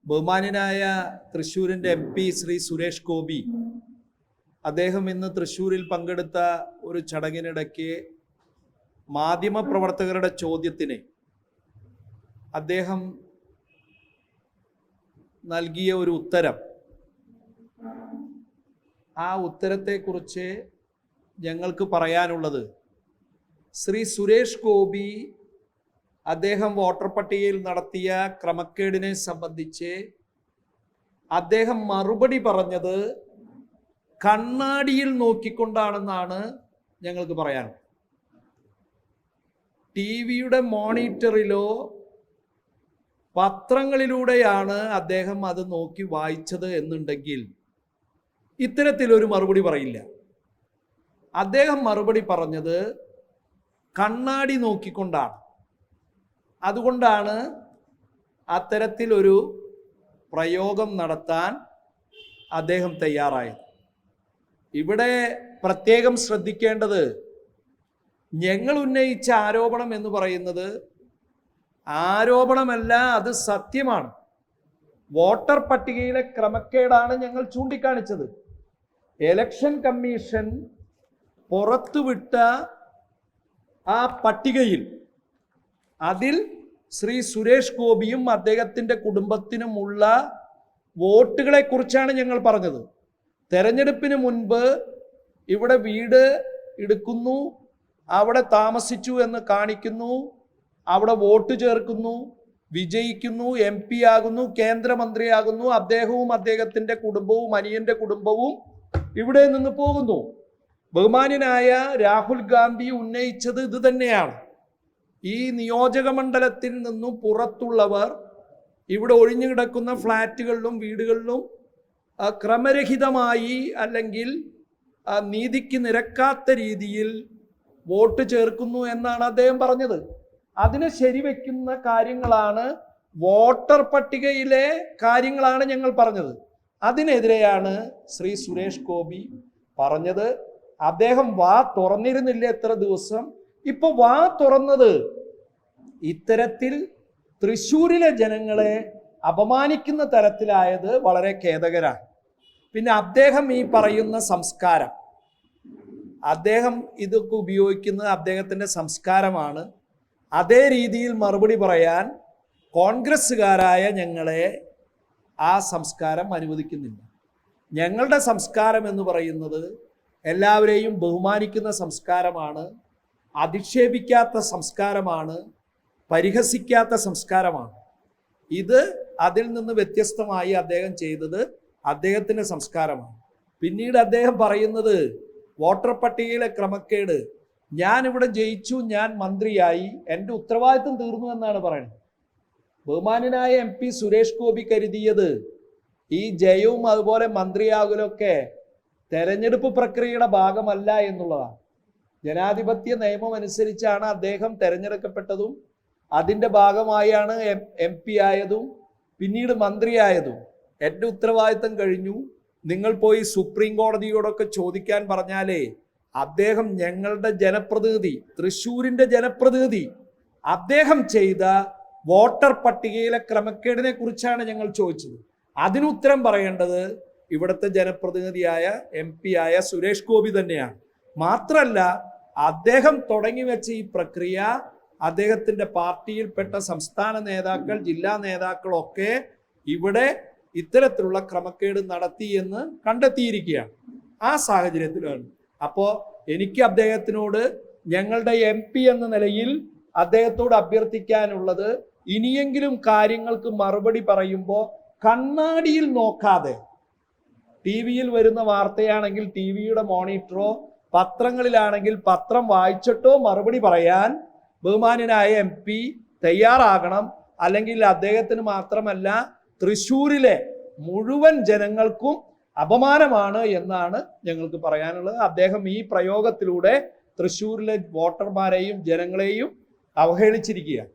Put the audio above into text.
ബഹുമാന്യനായ തൃശ്ശൂരിൻ്റെ MP ശ്രീ സുരേഷ് ഗോപി അദ്ദേഹം ഇന്ന് തൃശ്ശൂരിൽ പങ്കെടുത്ത ഒരു ചടങ്ങിനിടയ്ക്ക് മാധ്യമപ്രവർത്തകരുടെ ചോദ്യത്തിന് അദ്ദേഹം നൽകിയ ഒരു ഉത്തരം, ആ ഉത്തരത്തെക്കുറിച്ച് ഞങ്ങൾക്ക് പറയാനുള്ളത്, ശ്രീ സുരേഷ് ഗോപി അദ്ദേഹം വോട്ടർ പട്ടികയിൽ നടത്തിയ ക്രമക്കേടിനെ സംബന്ധിച്ച് അദ്ദേഹം മറുപടി പറഞ്ഞത് കണ്ണാടിയിൽ നോക്കിക്കൊണ്ടാണെന്നാണ് ഞങ്ങൾക്ക് പറയാനുള്ളത്. TV-യുടെ മോണിറ്ററിലോ പത്രങ്ങളിലൂടെയാണ് അദ്ദേഹം അത് നോക്കി വായിച്ചത് എന്നുണ്ടെങ്കിൽ ഇത്തരത്തിലൊരു മറുപടി പറയില്ല. അദ്ദേഹം മറുപടി പറഞ്ഞത് കണ്ണാടി നോക്കിക്കൊണ്ടാണ്. അതുകൊണ്ടാണ് അത്തരത്തിലൊരു പ്രയോഗം നടത്താൻ അദ്ദേഹം തയ്യാറായത്. ഇവിടെ പ്രത്യേകം ശ്രദ്ധിക്കേണ്ടത്, ഞങ്ങൾ ഉന്നയിച്ച ആരോപണം എന്ന് പറയുന്നത് ആരോപണമല്ല, അത് സത്യമാണ്. വോട്ടർ പട്ടികയിലെ ക്രമക്കേടാണ് ഞങ്ങൾ ചൂണ്ടിക്കാണിച്ചത്. ഇലക്ഷൻ കമ്മീഷൻ പുറത്തുവിട്ട ആ പട്ടികയിൽ അതിൽ ശ്രീ സുരേഷ് ഗോപിയും അദ്ദേഹത്തിൻ്റെ കുടുംബത്തിനുമുള്ള വോട്ടുകളെ കുറിച്ചാണ് ഞങ്ങൾ പറഞ്ഞത്. തെരഞ്ഞെടുപ്പിന് മുൻപ് ഇവിടെ വീട് എടുക്കുന്നു, അവിടെ താമസിച്ചു എന്ന് കാണിക്കുന്നു, അവിടെ വോട്ട് ചേർക്കുന്നു, വിജയിക്കുന്നു, MP ആകുന്നു, കേന്ദ്രമന്ത്രിയാകുന്നു, അദ്ദേഹവും അദ്ദേഹത്തിൻ്റെ കുടുംബവും അനിയൻ്റെ കുടുംബവും ഇവിടെ നിന്ന് പോകുന്നു. ബഹുമാന്യനായ രാഹുൽ ഗാന്ധി ഉന്നയിച്ചത് ഇത് തന്നെയാണ്. ഈ നിയോജക മണ്ഡലത്തിൽ നിന്നും പുറത്തുള്ളവർ ഇവിടെ ഒഴിഞ്ഞു കിടക്കുന്ന ഫ്ലാറ്റുകളിലും വീടുകളിലും ക്രമരഹിതമായി അല്ലെങ്കിൽ നീതിക്ക് നിരക്കാത്ത രീതിയിൽ വോട്ട് ചേർക്കുന്നു എന്നാണ് അദ്ദേഹം പറഞ്ഞത്. അതിനെ ശരിവെക്കുന്ന കാര്യങ്ങളാണ്, വോട്ടർ പട്ടികയിലെ കാര്യങ്ങളാണ് ഞങ്ങൾ പറഞ്ഞത്. അതിനെതിരെയാണ് ശ്രീ സുരേഷ് ഗോപി പറഞ്ഞത്. അദ്ദേഹം വാ തുറന്നിരുന്നില്ല എത്ര ദിവസം, ഇപ്പൊ വാ തുറന്നത് ഇത്തരത്തിൽ തൃശ്ശൂരിലെ ജനങ്ങളെ അപമാനിക്കുന്ന തരത്തിലായത് വളരെ ഖേദകരമാണ്. പിന്നെ അദ്ദേഹം ഈ പറയുന്ന സംസ്കാരം, അദ്ദേഹം ഇതൊക്കെ ഉപയോഗിക്കുന്നത് അദ്ദേഹത്തിൻ്റെ സംസ്കാരമാണ്. അതേ രീതിയിൽ മറുപടി പറയാൻ കോൺഗ്രസ്സുകാരായ ഞങ്ങളെ ആ സംസ്കാരം അനുവദിക്കുന്നില്ല. ഞങ്ങളുടെ സംസ്കാരം എന്ന് പറയുന്നത് എല്ലാവരെയും ബഹുമാനിക്കുന്ന സംസ്കാരമാണ്, അധിക്ഷേപിക്കാത്ത സംസ്കാരമാണ്, പരിഹസിക്കാത്ത സംസ്കാരമാണ്. ഇത് അതിൽ നിന്ന് വ്യത്യസ്തമായി അദ്ദേഹം ചെയ്തത് അദ്ദേഹത്തിൻ്റെ സംസ്കാരമാണ്. പിന്നീട് അദ്ദേഹം പറയുന്നത് വോട്ടർ പട്ടികയിലെ ക്രമക്കേട്, ഞാനിവിടെ ജയിച്ചു, ഞാൻ മന്ത്രിയായി, എൻ്റെ ഉത്തരവാദിത്വം തീർന്നു എന്നാണ് പറയുന്നത്. ബഹുമാന്യനായ MP സുരേഷ് ഗോപി കരുതിയത് ഈ ജയവും അതുപോലെ മന്ത്രിയാകലൊക്കെ തെരഞ്ഞെടുപ്പ് പ്രക്രിയയുടെ ഭാഗമല്ല എന്നുള്ളതാണ്. ജനാധിപത്യ നിയമം അനുസരിച്ചാണ് അദ്ദേഹം തെരഞ്ഞെടുക്കപ്പെട്ടതും അതിൻ്റെ ഭാഗമായാണ് MP ആയതും പിന്നീട് മന്ത്രിയായതും. എൻ്റെ ഉത്തരവാദിത്തം കഴിഞ്ഞു, നിങ്ങൾ പോയി സുപ്രീം കോടതിയോടൊക്കെ ചോദിക്കാൻ പറഞ്ഞാലേ, അദ്ദേഹം ഞങ്ങളുടെ ജനപ്രതിനിധി, തൃശ്ശൂരിൻ്റെ ജനപ്രതിനിധി, അദ്ദേഹം ചെയ്ത വോട്ടർ പട്ടികയിലെ ക്രമക്കേടിനെ കുറിച്ചാണ് ഞങ്ങൾ ചോദിച്ചത്. അതിനുത്തരം പറയേണ്ടത് ഇവിടുത്തെ ജനപ്രതിനിധിയായ MP ആയ സുരേഷ് ഗോപി തന്നെയാണ്. മാത്രമല്ല, അദ്ദേഹം തുടങ്ങി വെച്ച ഈ പ്രക്രിയ അദ്ദേഹത്തിൻ്റെ പാർട്ടിയിൽപ്പെട്ട സംസ്ഥാന നേതാക്കൾ, ജില്ലാ നേതാക്കളൊക്കെ ഇവിടെ ഇത്തരത്തിലുള്ള ക്രമക്കേട് നടത്തി എന്ന് കണ്ടെത്തിയിരിക്കുകയാണ്. ആ സാഹചര്യത്തിലാണ് അപ്പോൾ എനിക്ക് അദ്ദേഹത്തിനോട്, ഞങ്ങളുടെ MP എന്ന നിലയിൽ അദ്ദേഹത്തോട് അഭ്യർത്ഥിക്കാനുള്ളത്, ഇനിയെങ്കിലും കാര്യങ്ങൾക്ക് മറുപടി പറയുമ്പോൾ കണ്ണാടിയിൽ നോക്കാതെ, TV-യിൽ വരുന്ന വാർത്തയാണെങ്കിൽ TV-യുടെ മോണിറ്ററോ പത്രങ്ങളിലാണെങ്കിൽ പത്രം വായിച്ചിട്ടോ മറുപടി പറയാൻ ബഹുമാന്യനായ MP തയ്യാറാകണം. അല്ലെങ്കിൽ അദ്ദേഹത്തിന് മാത്രമല്ല, തൃശ്ശൂരിലെ മുഴുവൻ ജനങ്ങൾക്കും അപമാനമാണ് എന്നാണ് ഞങ്ങൾക്ക് പറയാനുള്ളത്. അദ്ദേഹം ഈ പ്രയോഗത്തിലൂടെ തൃശ്ശൂരിലെ വോട്ടർമാരെയും ജനങ്ങളെയും അവഹേളിച്ചിരിക്കുകയാണ്.